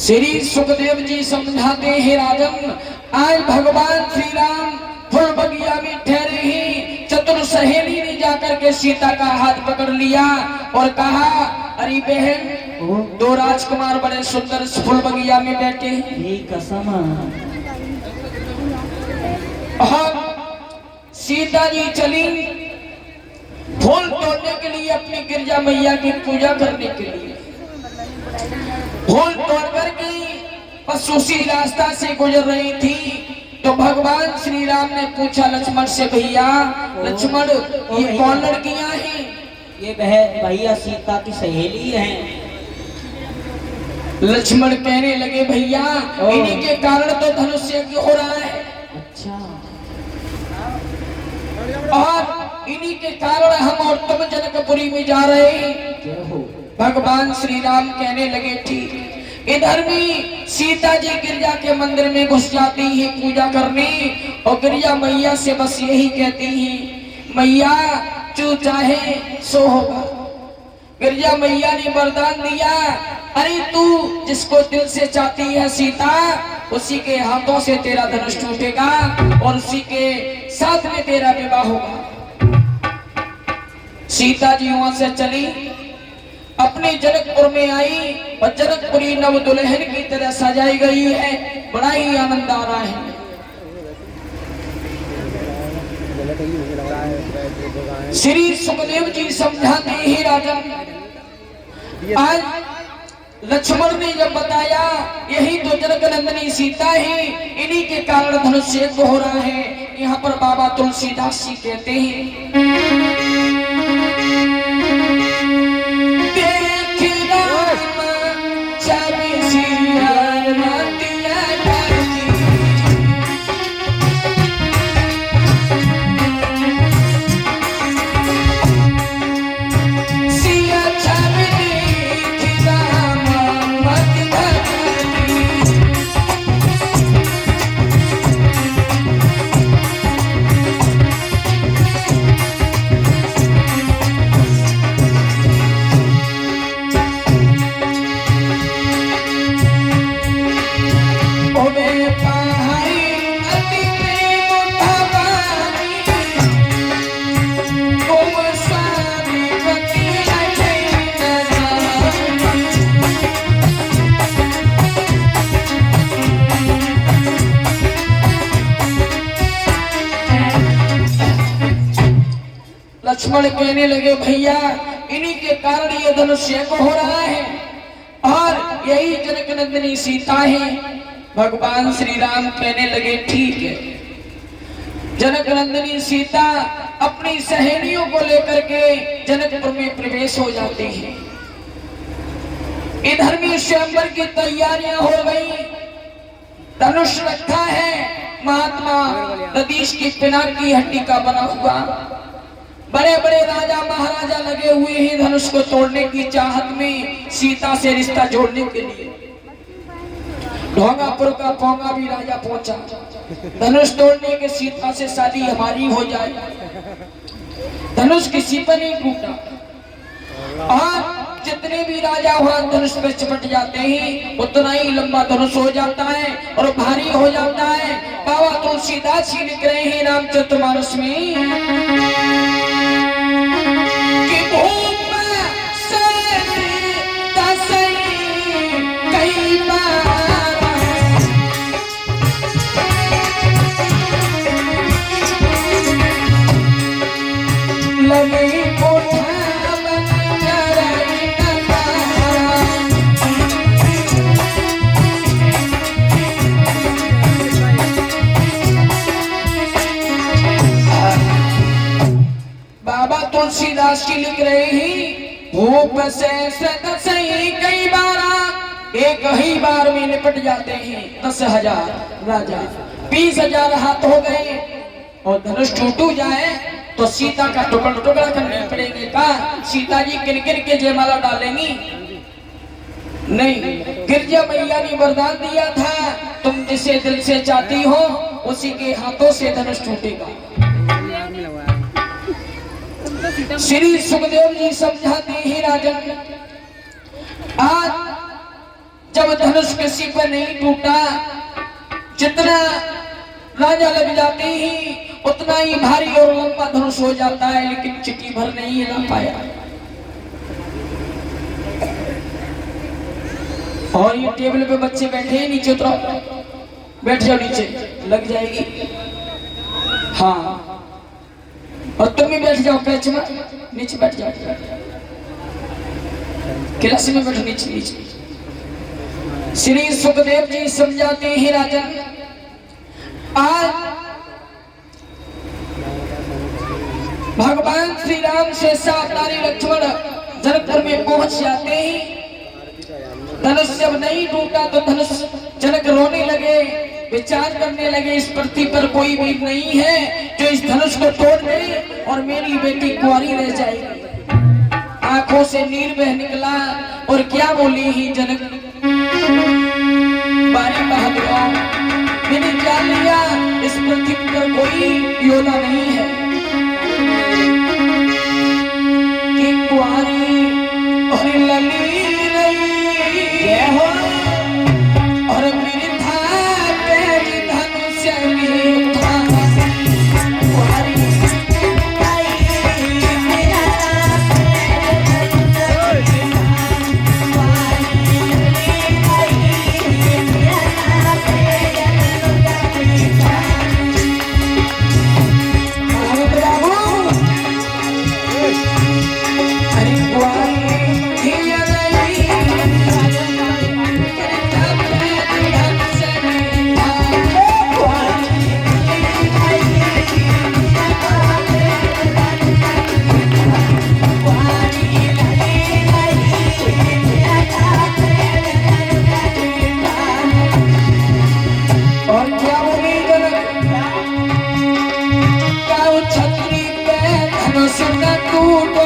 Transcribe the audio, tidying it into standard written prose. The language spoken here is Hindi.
श्री सुखदेव जी समझाते हैं राजन, आज भगवान श्री राम फूल बगिया में ठहरे ही चतुर सहेली ने जाकर के सीता का हाथ पकड़ लिया और कहा, अरे बहन, दो राजकुमार बड़े सुंदर फूल बगिया में बैठे हैं। कसम। सीता जी चली फूल तोड़ने के लिए, अपनी गिरजा मैया की पूजा करने के लिए। फूल तोड़ करके बस उसी रास्ता से गुजर रही थी तो भगवान श्री राम ने पूछा लक्ष्मण से, भैया लक्ष्मण, ये कौन लड़कियां हैं? ये भैया सीता की सहेली हैं। लक्ष्मण कहने लगे, भैया इन्हीं के कारण तो धनुष यज्ञ हो रहा है। अच्छा। और इन्हीं के कारण हम और तुम जनकपुरी में जा रहे हैं। भगवान श्री राम कहने लगे, ठीक। इधर भी सीता जी गिरजा के मंदिर में घुस जाती है पूजा करने और गिरजा मैया से बस यही कहती है, मैया जो चाहे सो होगा। गिरजा मैया ने वरदान दिया, अरे तू जिसको दिल से चाहती है सीता, उसी के हाथों से तेरा धनुष टूटेगा और उसी के साथ में तेरा विवाह होगा। सीता जी वहां से चली, अपने जनकपुर में आई और जनकपुरी नव दुल्हन की तरह सजाई गई है। बड़ा ही आनंद आ रहा है। श्री सुखदेव जी समझाते हैं राजन, आज लक्ष्मण ने जब बताया यही तो जनक नंदिनी सीता है, इन्हीं के कारण धनुष यज्ञ हो रहा है। यहाँ पर बाबा तुलसीदास जी कहते हैं, लक्ष्मण कहने लगे, भैया इन्हीं के कारण ये धनुष यज्ञ हो रहा है और यही जनक नंदिनी सीता है। भगवान श्री राम कहने लगे, ठीक है। जनक नंदिनी सीता अपनी सहेलियों को लेकर के जनकपुर में प्रवेश हो जाते हैं। इधर भी स्वयंवर की तैयारियां हो गई। धनुष रखा है महात्मा रतीश की पिनाक की हड्डी का बना हुआ। बड़े बड़े राजा महाराजा लगे हुए हैं धनुष को तोड़ने की चाहत में, सीता से रिश्ता जोड़ने के लिए। ढोंगापुर का पोंगा भी राजा पहुंचा, धनुष तोड़ने के, सीता से शादी हमारी हो जाए। धनुष किसी पर नहीं टूटा और जितने भी राजा वहां धनुष पर चिपट जाते हैं उतना ही लंबा धनुष हो जाता है और भारी हो जाता है। बाबा तुलसीदास जी लिख रहे हैं रामचरितमानस में, बाबा तुलसीदास जी लिख रहे हैं, भूप से सही कई बार एक ही बार में निपट जाते हैं 10,000 राजा, 20,000 हाथ हो गए और धनुष टूट जाए तो सीता का टुकड़ा टुकड़ा करने पड़ेंगे। कहा सीता जी किन किन के जयमाला डालेंगी? नहीं, गिरजा मैया ने वरदान दिया था, तुम जिसे दिल से चाहती हो उसी के हाथों से धनुष टूटेगा। श्री सुखदेव जी समझाते हैं राजन, आज जब धनुष किसी पर नहीं टूटा, जितना राजा लग जाते ही उतना ही भारी और लंबा धनुष हो जाता है, लेकिन चिट्ठी भर नहीं हिला पाया। और ये टेबल पे बच्चे बैठे हैं, नीचे उतरो, बैठ जाओ, नीचे लग जाएगी। हाँ, और तुम भी बैठ जाओ, कैच में नीचे बैठ जाओ, क्लास में बैठो, नीचे नीचे। श्री सुखदेव जी समझाते हैं, राजन आज भगवान श्री राम से सावधानी लक्ष्मण जनकपुर में पहुंच जाते ही धनुष जब नहीं टूटा तो धनुष जनक रोने लगे, विचार करने लगे, इस पृथ्वी पर कोई वीर नहीं है जो इस धनुष को तोड़ दे और मेरी बेटी कुंवारी रह जाएगी। आंखों से नीर बह निकला और क्या बोली ही जनक, बारी बहादुरों, मैंने जान लिया इस पृथ्वी पर कोई योद्धा नहीं है कि कुंवारी और लली रही हो और वृद्धा तेरी धनुष ली था। कुंवारी छतरी पे धनुष न टूटो